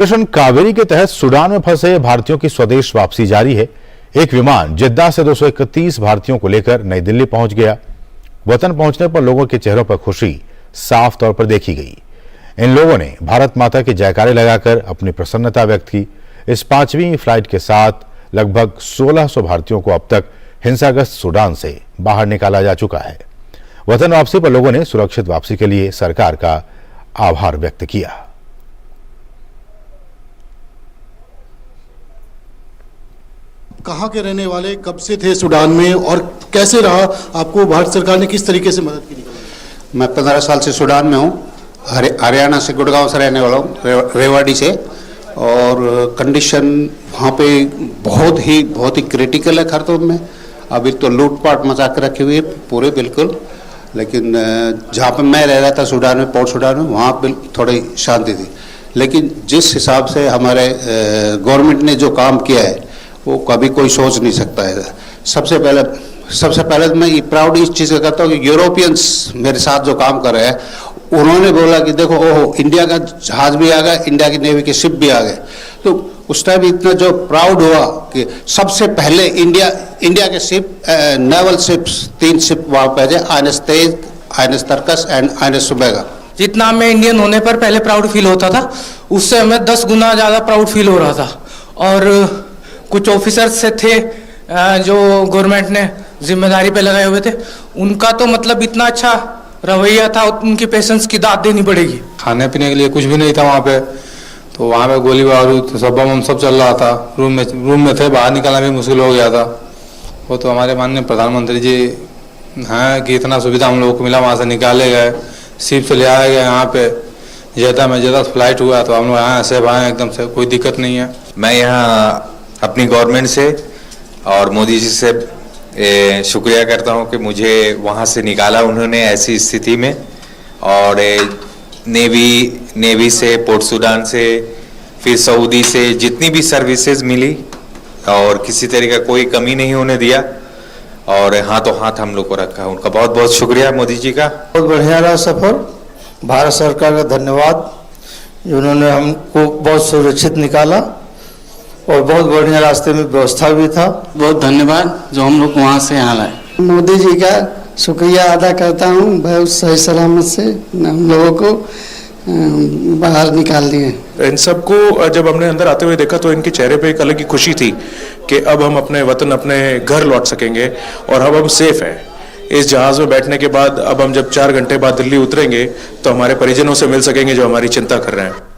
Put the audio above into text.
Operation Kaveri के तहत Sudan में फंसे भारतीयों की स्वदेश वापसी जारी है। एक विमान जिद्दा से 231 भारतीयों को लेकर नई दिल्ली पहुंच गया। वतन पहुंचने पर लोगों के चेहरों पर खुशी साफ तौर पर देखी गई। इन लोगों ने भारत माता के जयकारे लगाकर अपनी प्रसन्नता व्यक्त की। इस 5वीं फ्लाइट के साथ लगभग 1600 भारतीयों को अब तक हिंसाग्रस्त सूडान से बाहर निकाला जा चुका है। वतन वापसी पर लोगों ने सुरक्षित वापसी के लिए सरकार का आभार व्यक्त किया। कहाँ के रहने वाले, कब से थे सूडान में और कैसे रहा, आपको भारत सरकार ने किस तरीके से मदद की? मैं 15 साल से सूडान में हूँ। हरियाणा से, गुड़गांव से रहने वाला हूँ, रेवाड़ी से। और कंडीशन वहाँ पे बहुत ही क्रिटिकल है खार्तूम में। अभी तो लूटपाट मचा के रखी हुई है पूरे बिल्कुल। लेकिन जहाँ पे मैं रह रहा था सूडान में, पोर्ट सूडान में, वहाँ पे थोड़ी शांति थी। लेकिन जिस हिसाब से हमारे गवर्नमेंट ने जो काम किया है वो कभी कोई सोच नहीं सकता है। सबसे पहले मैं ये प्राउड इस चीज़ का करता हूँ कि यूरोपियंस मेरे साथ जो काम कर रहे हैं, उन्होंने बोला कि देखो ओहो, इंडिया का जहाज भी आ गया, इंडिया की नेवी के शिप भी आ गए। तो उस टाइम इतना जो प्राउड हुआ कि सबसे पहले इंडिया के शिप, नेवल शिप्स, 3 शिप वहाँ पे INS Tej, INS Tarkash and INS सुबेगा। जितना हमें इंडियन होने पर पहले प्राउड फील होता था, उससे हमें 10 गुना ज़्यादा प्राउड फील हो रहा था। और कुछ ऑफिसर्स से थे जो गवर्नमेंट ने जिम्मेदारी पे लगाए हुए थे, उनका तो मतलब इतना अच्छा रवैया था, उनकी पेशेंस की दाद देनी पड़ेगी। खाने पीने के लिए कुछ भी नहीं था वहाँ पे, तो वहाँ पे गोली बारूद सब बम सब चल रहा था। रूम में थे, बाहर निकलना भी मुश्किल हो गया था। वो तो हमारे माननीय प्रधानमंत्री जी हैं कि इतना सुविधा हम लोगों को मिला, वहाँ से निकाले गए, शिप से ले आए गए यहाँ पे। जेदा फ्लाइट हुआ तो हम लोग यहाँ से आए एकदम से, कोई दिक्कत नहीं है। मैं यहाँ अपनी गवर्नमेंट से और मोदी जी से शुक्रिया करता हूँ कि मुझे वहाँ से निकाला उन्होंने ऐसी स्थिति में। और नेवी से, पोर्ट सूडान से, फिर सऊदी से जितनी भी सर्विसेज मिली और किसी तरह का कोई कमी नहीं होने दिया और हाथों हाथ हम लोग को रखा। उनका बहुत बहुत शुक्रिया मोदी जी का। बहुत बढ़िया रहा सफ़र। भारत सरकार का धन्यवाद, उन्होंने हमको बहुत सुरक्षित निकाला और बहुत बढ़िया रास्ते में व्यवस्था भी था। बहुत धन्यवाद जो हम लोग वहाँ से यहाँ लाए। मोदी जी का शुक्रिया अदा करता हूँ, बहुत सही सलामत से हम लोगों को बाहर निकाल दिए। इन सबको जब हमने अंदर आते हुए देखा तो इनके चेहरे पे एक अलग ही खुशी थी कि अब हम अपने वतन, अपने घर लौट सकेंगे और अब हम सेफ हैं। इस जहाज़ में बैठने के बाद अब हम जब 4 घंटे बाद दिल्ली उतरेंगे तो हमारे परिजनों से मिल सकेंगे जो हमारी चिंता कर रहे हैं।